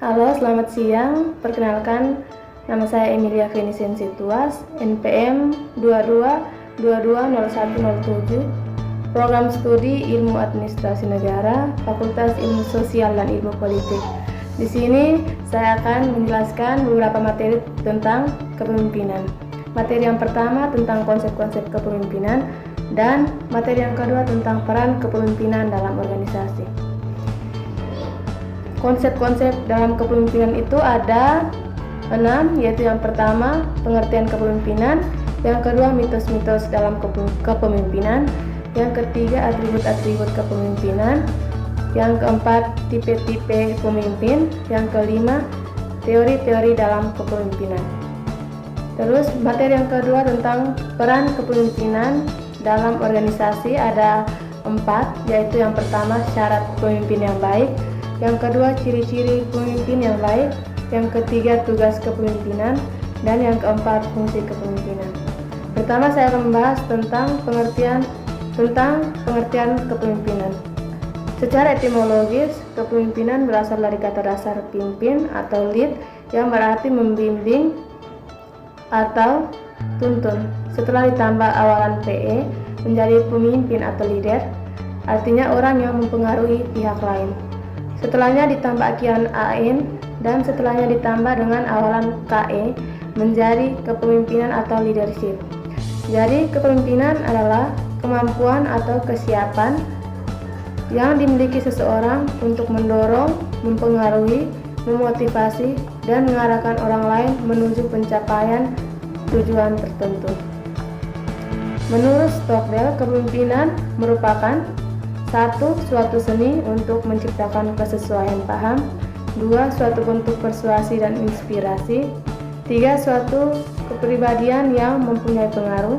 Halo, selamat siang. Perkenalkan, nama saya Emilia Venisensi Tuas, NPM 22220107, Program Studi Ilmu Administrasi Negara, Fakultas Ilmu Sosial dan Ilmu Politik. Di sini saya akan menjelaskan beberapa materi tentang kepemimpinan. Materi yang pertama tentang konsep-konsep kepemimpinan dan materi yang kedua tentang peran kepemimpinan dalam organisasi. Konsep-konsep dalam kepemimpinan itu ada 6, yaitu yang pertama pengertian kepemimpinan, yang kedua mitos-mitos dalam kepemimpinan, yang ketiga atribut-atribut kepemimpinan, yang keempat tipe-tipe pemimpin, yang kelima teori-teori dalam kepemimpinan. Terus materi yang kedua tentang peran kepemimpinan dalam organisasi ada 4, yaitu yang pertama syarat pemimpin yang baik, yang kedua ciri-ciri pemimpin yang baik, yang ketiga tugas kepemimpinan, dan yang keempat fungsi kepemimpinan. Pertama saya akan membahas tentang pengertian kepemimpinan. Secara etimologis, kepemimpinan berasal dari kata dasar pimpin atau lead yang berarti membimbing atau tuntun. Setelah ditambah awalan PE menjadi pemimpin atau leader, artinya orang yang mempengaruhi pihak lain. Setelahnya ditambah akian AN dan setelahnya ditambah dengan awalan KE menjadi kepemimpinan atau leadership. Jadi kepemimpinan adalah kemampuan atau kesiapan yang dimiliki seseorang untuk mendorong, mempengaruhi, memotivasi, dan mengarahkan orang lain menuju pencapaian tujuan tertentu. Menurut Stockwell, kepemimpinan merupakan 1. Suatu seni untuk menciptakan kesesuaian paham, 2. Suatu bentuk persuasi dan inspirasi, 3. Suatu kepribadian yang mempunyai pengaruh,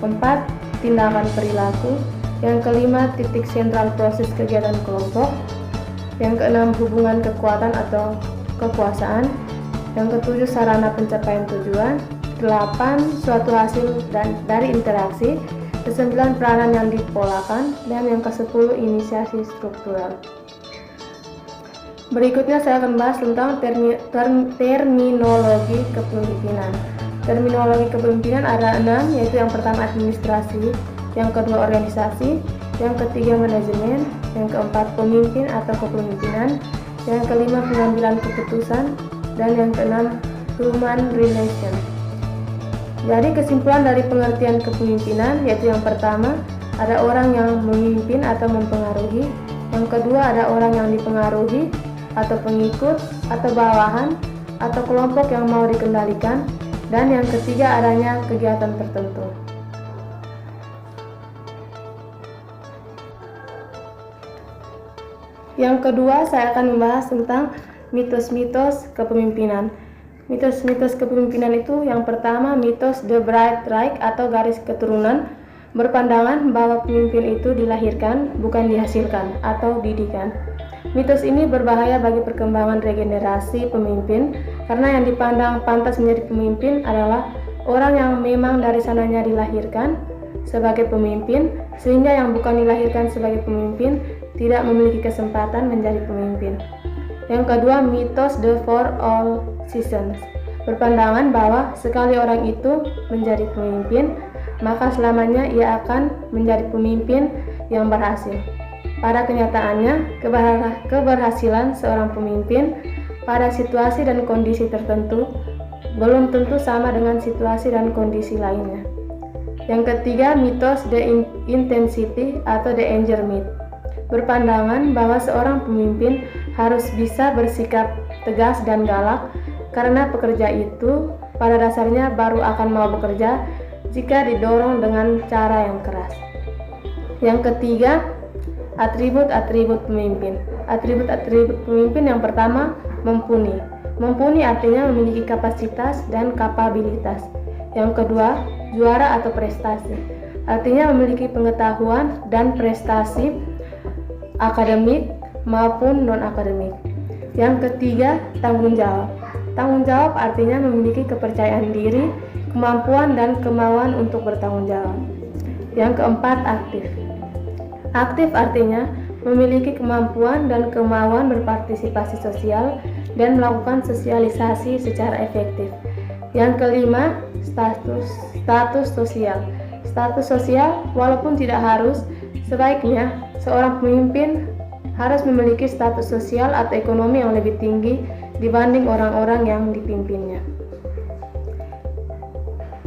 4. Tindakan perilaku, yang kelima titik sentral proses kegiatan kelompok, yang keenam hubungan kekuatan atau kekuasaan, yang ketujuh sarana pencapaian tujuan, 8 suatu hasil dari interaksi, ke-9 peranan yang dipolakan, dan yang ke-10 inisiasi struktural. Berikutnya saya akan bahas tentang terminologi kepemimpinan. Terminologi kepemimpinan ada 6, yaitu yang pertama administrasi, yang kedua organisasi, yang ketiga manajemen, yang keempat pemimpin atau kepemimpinan, yang kelima pengambilan keputusan, dan yang keenam human relation. Jadi kesimpulan dari pengertian kepemimpinan yaitu yang pertama ada orang yang memimpin atau mempengaruhi, yang kedua ada orang yang dipengaruhi atau pengikut atau bawahan atau kelompok yang mau dikendalikan, dan yang ketiga adanya kegiatan tertentu. Yang kedua saya akan membahas tentang mitos-mitos kepemimpinan. Mitos-mitos kepemimpinan itu yang pertama mitos The Bright Right atau garis keturunan, berpandangan bahwa pemimpin itu dilahirkan bukan dihasilkan atau didikan. Mitos ini berbahaya bagi perkembangan regenerasi pemimpin karena yang dipandang pantas menjadi pemimpin adalah orang yang memang dari sananya dilahirkan sebagai pemimpin, sehingga yang bukan dilahirkan sebagai pemimpin tidak memiliki kesempatan menjadi pemimpin. Yang kedua, mitos The For All Seasons, berpandangan bahwa sekali orang itu menjadi pemimpin, maka selamanya ia akan menjadi pemimpin yang berhasil. Pada kenyataannya, keberhasilan seorang pemimpin pada situasi dan kondisi tertentu belum tentu sama dengan situasi dan kondisi lainnya. Yang ketiga, mitos The Intensity atau The Anger Myth, berpandangan bahwa seorang pemimpin harus bisa bersikap tegas dan galak karena pekerja itu pada dasarnya baru akan mau bekerja jika didorong dengan cara yang keras. Yang ketiga, atribut-atribut pemimpin. Atribut-atribut pemimpin yang pertama, mumpuni. Mumpuni artinya memiliki kapasitas dan kapabilitas. Yang kedua, juara atau prestasi, artinya memiliki pengetahuan dan prestasi akademik maupun non-akademik. Yang ketiga, tanggung jawab. Tanggung jawab artinya memiliki kepercayaan diri, kemampuan dan kemauan untuk bertanggung jawab. Yang keempat, aktif. Aktif artinya memiliki kemampuan dan kemauan berpartisipasi sosial dan melakukan sosialisasi secara efektif. Yang kelima, status sosial. Status sosial, walaupun tidak harus, sebaiknya seorang pemimpin harus memiliki status sosial atau ekonomi yang lebih tinggi dibanding orang-orang yang dipimpinnya.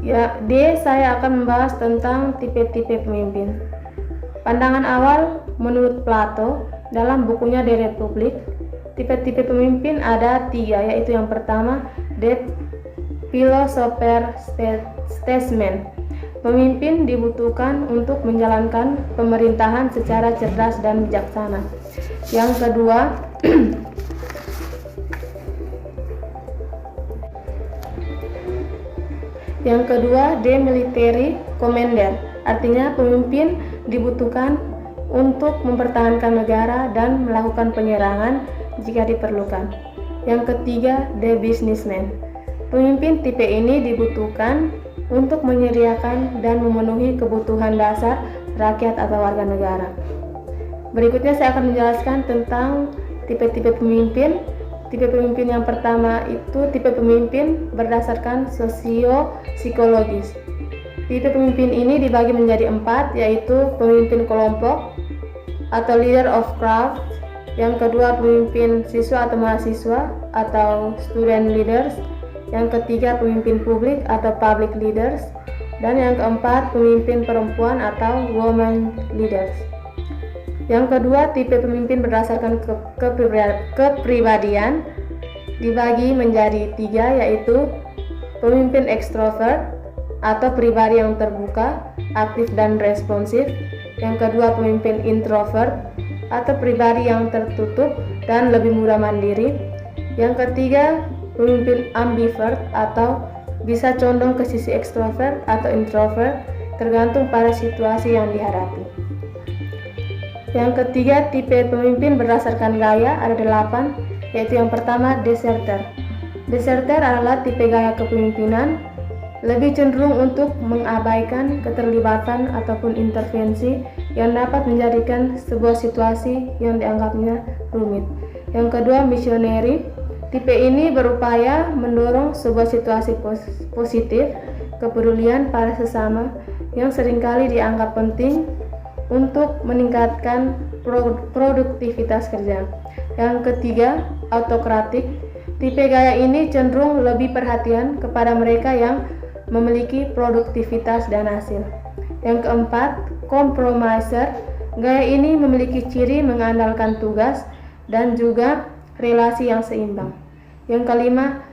Ya, saya akan membahas tentang tipe-tipe pemimpin. Pandangan awal menurut Plato dalam bukunya De Republik, tipe-tipe pemimpin ada 3, yaitu yang pertama, the philosopher statesman. Pemimpin dibutuhkan untuk menjalankan pemerintahan secara cerdas dan bijaksana. Yang kedua, the military commander. Artinya pemimpin dibutuhkan untuk mempertahankan negara dan melakukan penyerangan jika diperlukan. Yang ketiga, the businessman. Pemimpin tipe ini dibutuhkan untuk menyediakan dan memenuhi kebutuhan dasar rakyat atau warga negara. Berikutnya saya akan menjelaskan tentang tipe-tipe pemimpin. Tipe pemimpin yang pertama itu tipe pemimpin berdasarkan sosio-psikologis. Tipe pemimpin ini dibagi menjadi 4, yaitu pemimpin kelompok atau leader of crowd. Yang kedua, pemimpin siswa atau mahasiswa atau student leaders. Yang ketiga, pemimpin publik atau public leaders. Dan yang keempat, pemimpin perempuan atau women leaders. Yang kedua, tipe pemimpin berdasarkan kepribadian dibagi menjadi 3, yaitu pemimpin ekstrovert atau pribadi yang terbuka, aktif dan responsif. Yang kedua, pemimpin introvert atau pribadi yang tertutup dan lebih mudah mandiri. Yang ketiga, pemimpin ambivert atau bisa condong ke sisi ekstrovert atau introvert, tergantung pada situasi yang dihadapi. Yang ketiga, tipe pemimpin berdasarkan gaya ada 8, yaitu yang pertama, deserter. Deserter adalah tipe gaya kepemimpinan lebih cenderung untuk mengabaikan keterlibatan ataupun intervensi yang dapat menjadikan sebuah situasi yang dianggapnya rumit. Yang kedua, missionary. Tipe ini berupaya mendorong sebuah situasi positif, kepedulian pada sesama yang seringkali dianggap penting untuk meningkatkan produktivitas kerja. Yang ketiga, autokratik. Tipe gaya ini cenderung lebih perhatian kepada mereka yang memiliki produktivitas dan hasil. Yang keempat, compromiser. Gaya ini memiliki ciri mengandalkan tugas dan juga relasi yang seimbang. Yang kelima,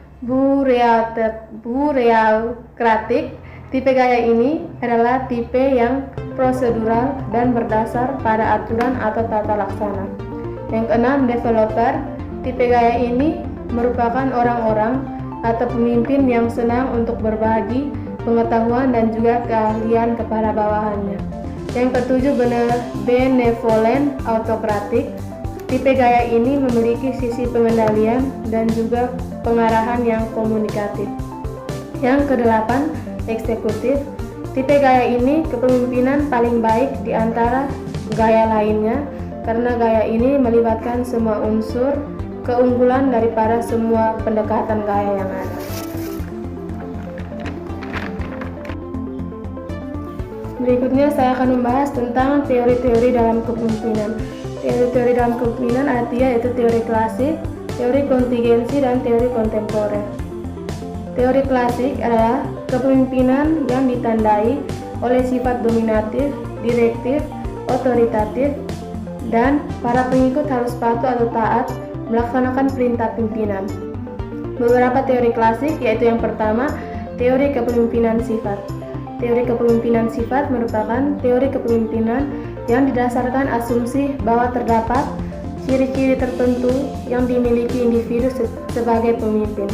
bureaukratik. Tipe gaya ini adalah tipe yang prosedural dan berdasar pada aturan atau tata laksana. Yang keenam, developer. Tipe gaya ini merupakan orang-orang atau pemimpin yang senang untuk berbagi pengetahuan dan juga keahlian kepada bawahannya. Yang ketujuh, benevolent autokratik. Tipe gaya ini memiliki sisi pengendalian dan juga pengarahan yang komunikatif. Yang kedelapan, eksekutif. Tipe gaya ini kepemimpinan paling baik di antara gaya lainnya karena gaya ini melibatkan semua unsur keunggulan daripada semua pendekatan gaya yang ada. Berikutnya saya akan membahas tentang teori-teori dalam kepemimpinan. Teori-teori dalam kepemimpinan ada 3, yaitu teori klasik, teori kontingensi, dan teori kontemporer. Teori klasik adalah kepemimpinan yang ditandai oleh sifat dominatif, direktif, otoritatif, dan para pengikut harus patuh atau taat melaksanakan perintah pimpinan. Beberapa teori klasik, yaitu yang pertama, teori kepemimpinan sifat. Teori kepemimpinan sifat merupakan teori kepemimpinan yang didasarkan asumsi bahwa terdapat ciri-ciri tertentu yang dimiliki individu sebagai pemimpin.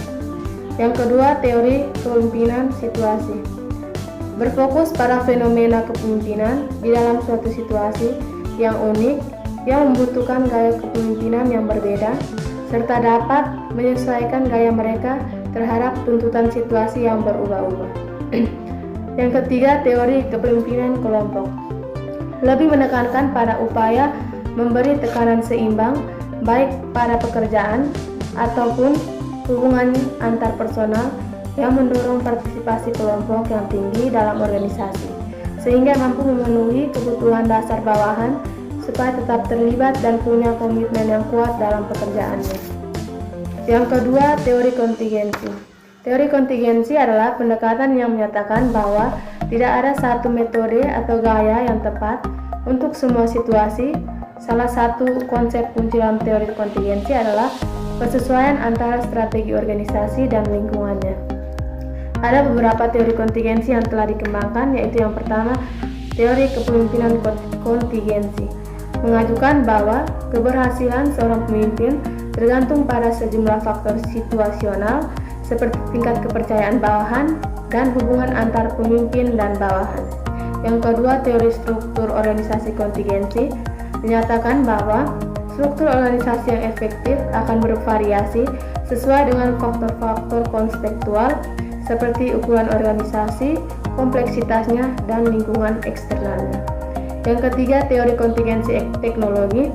Yang kedua, teori kepemimpinan situasi. Berfokus pada fenomena kepemimpinan di dalam suatu situasi yang unik, yang membutuhkan gaya kepemimpinan yang berbeda, serta dapat menyesuaikan gaya mereka terhadap tuntutan situasi yang berubah-ubah. Yang ketiga, teori kepemimpinan kelompok. Lebih menekankan pada upaya memberi tekanan seimbang, baik pada pekerjaan, ataupun hubungan antar personal yang mendorong partisipasi kelompok yang tinggi dalam organisasi, sehingga mampu memenuhi kebutuhan dasar bawahan supaya tetap terlibat dan punya komitmen yang kuat dalam pekerjaannya. Yang kedua, teori kontingensi. Teori kontingensi adalah pendekatan yang menyatakan bahwa tidak ada satu metode atau gaya yang tepat untuk semua situasi. Salah satu konsep kunci dalam teori kontingensi adalah persesuaian antara strategi organisasi dan lingkungannya. Ada beberapa teori kontingensi yang telah dikembangkan, yaitu yang pertama, teori kepemimpinan kontingensi, mengajukan bahwa keberhasilan seorang pemimpin tergantung pada sejumlah faktor situasional seperti tingkat kepercayaan bawahan dan hubungan antar pemimpin dan bawahan. Yang kedua, teori struktur organisasi kontingensi menyatakan bahwa struktur organisasi yang efektif akan bervariasi sesuai dengan faktor-faktor kontekstual seperti ukuran organisasi, kompleksitasnya, dan lingkungan eksternalnya. Yang ketiga, teori kontingensi teknologi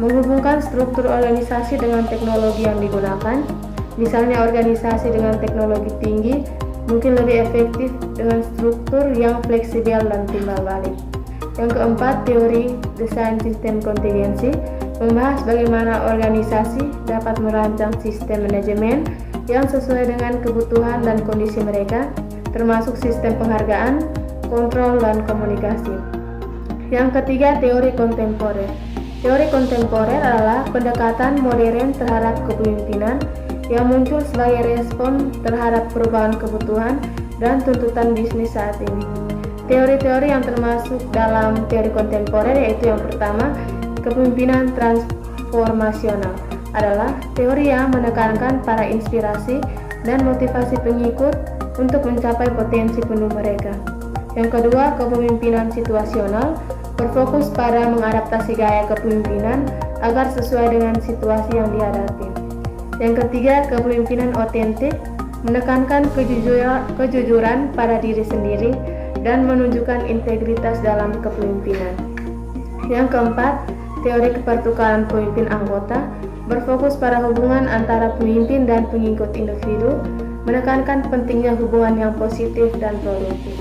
menghubungkan struktur organisasi dengan teknologi yang digunakan. Misalnya organisasi dengan teknologi tinggi mungkin lebih efektif dengan struktur yang fleksibel dan timbal balik. Yang keempat, teori desain sistem kontingensi membahas bagaimana organisasi dapat merancang sistem manajemen yang sesuai dengan kebutuhan dan kondisi mereka, termasuk sistem penghargaan, kontrol, dan komunikasi. Yang ketiga, teori kontemporer. Teori kontemporer adalah pendekatan modern terhadap kepemimpinan yang muncul sebagai respon terhadap perubahan kebutuhan dan tuntutan bisnis saat ini. Teori-teori yang termasuk dalam teori kontemporer yaitu yang pertama, kepemimpinan transformasional adalah teori yang menekankan pada inspirasi dan motivasi pengikut untuk mencapai potensi penuh mereka. Yang kedua, kepemimpinan situasional berfokus pada mengadaptasi gaya kepemimpinan agar sesuai dengan situasi yang dihadapi. Yang ketiga, kepemimpinan otentik menekankan kejujuran pada diri sendiri dan menunjukkan integritas dalam kepemimpinan. Yang keempat, teori kepertukaran pemimpin anggota berfokus pada hubungan antara pemimpin dan pengikut individu, menekankan pentingnya hubungan yang positif dan produktif.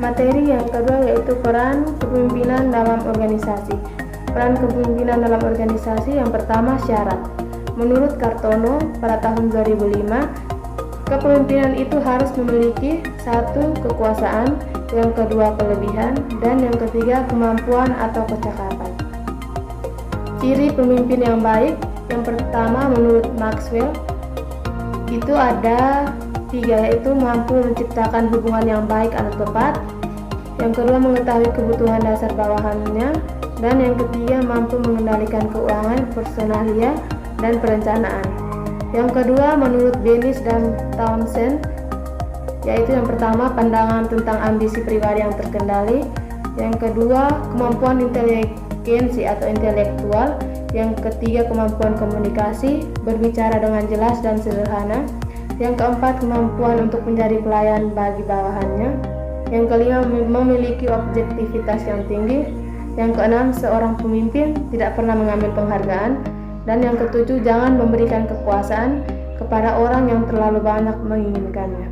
Materi yang kedua yaitu peran kepemimpinan dalam organisasi. Peran kepemimpinan dalam organisasi yang pertama, syarat. Menurut Kartono pada tahun 2005, kepemimpinan itu harus memiliki satu, kekuasaan, yang kedua kelebihan, dan yang ketiga kemampuan atau kecakapan. Ciri pemimpin yang baik yang pertama menurut Maxwell itu ada 3, yaitu mampu menciptakan hubungan yang baik atau tepat, yang kedua mengetahui kebutuhan dasar bawahannya, dan yang ketiga mampu mengendalikan keuangan, personalia, dan perencanaan. Yang kedua menurut Benis dan Townsend yaitu yang pertama pandangan tentang ambisi pribadi yang terkendali, yang kedua kemampuan inteligensi atau intelektual, yang ketiga kemampuan komunikasi, berbicara dengan jelas dan sederhana, yang keempat kemampuan untuk menjadi pelayan bagi bawahannya, yang kelima memiliki objektivitas yang tinggi, yang keenam seorang pemimpin tidak pernah mengambil penghargaan, dan yang ketujuh jangan memberikan kekuasaan kepada orang yang terlalu banyak menginginkannya.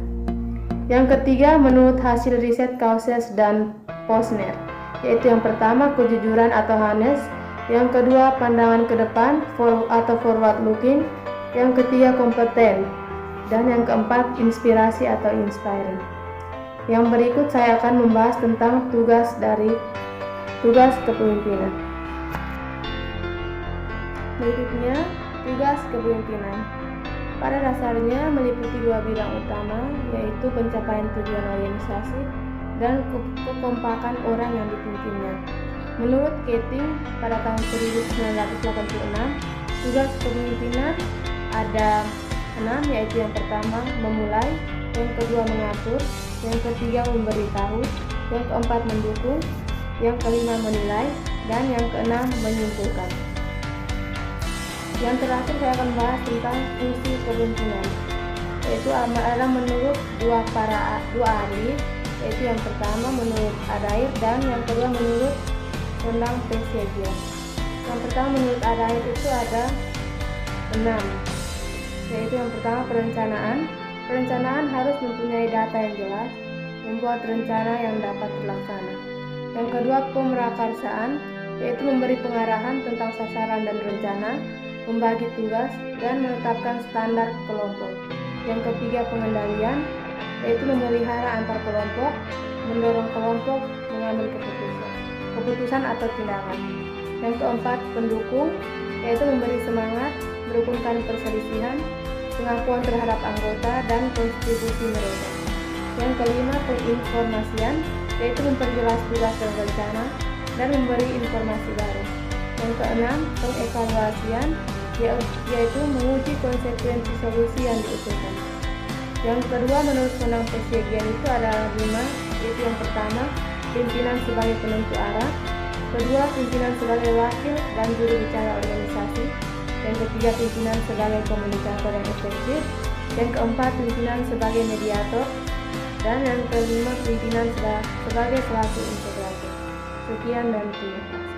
Yang ketiga menurut hasil riset Causes dan Posner, yaitu yang pertama kejujuran atau honest, yang kedua pandangan ke depan atau forward looking, yang ketiga kompeten, dan yang keempat inspirasi atau inspiring. Yang berikut saya akan membahas tentang tugas kepemimpinan. Berikutnya, tugas kepemimpinan. Pada dasarnya meliputi 2 bidang utama, yaitu pencapaian tujuan organisasi dan kekompakan orang yang dipimpinnya. Menurut Keating pada tahun 1986, tugas kepemimpinan ada 6, yaitu yang pertama memulai, yang kedua mengatur, yang ketiga memberitahu, yang keempat mendukung, yang kelima menilai, dan yang keenam menyimpulkan. Yang terakhir saya akan bahas tentang fungsi kepemimpinan, yaitu ada menurut dua ahli, yaitu yang pertama menurut Adair dan yang kedua menurut Rendang Pesiagian. Yang pertama menurut Adair itu ada 6, yaitu yang pertama perencanaan. Perencanaan harus mempunyai data yang jelas, membuat rencana yang dapat terlaksana. Yang kedua pemerakarsaan, yaitu memberi pengarahan tentang sasaran dan rencana, membagi tugas, dan menetapkan standar kelompok. Yang ketiga pengendalian, yaitu memelihara antar kelompok, mendorong kelompok mengambil keputusan atau tindakan. Yang keempat pendukung, yaitu memberi semangat, merukunkan perselisihan, pengakuan terhadap anggota, dan kontribusi mereka. Yang kelima penginformasian, yaitu memperjelas tugas dan rencana dan memberi informasi baru. Yang keenam pengevaluasian, yaitu menguji konsekuensi solusi yang diusulkan. Yang kedua menurut Rendang Pesiagian itu ada 5, yaitu yang pertama pimpinan sebagai penentu arah, kedua pimpinan sebagai wakil dan juru bicara organisasi, yang ketiga pimpinan sebagai komunikator yang efektif, yang keempat pimpinan sebagai mediator, dan yang kelima pimpinan sebagai pelaku integrator. Sekian dan terima kasih.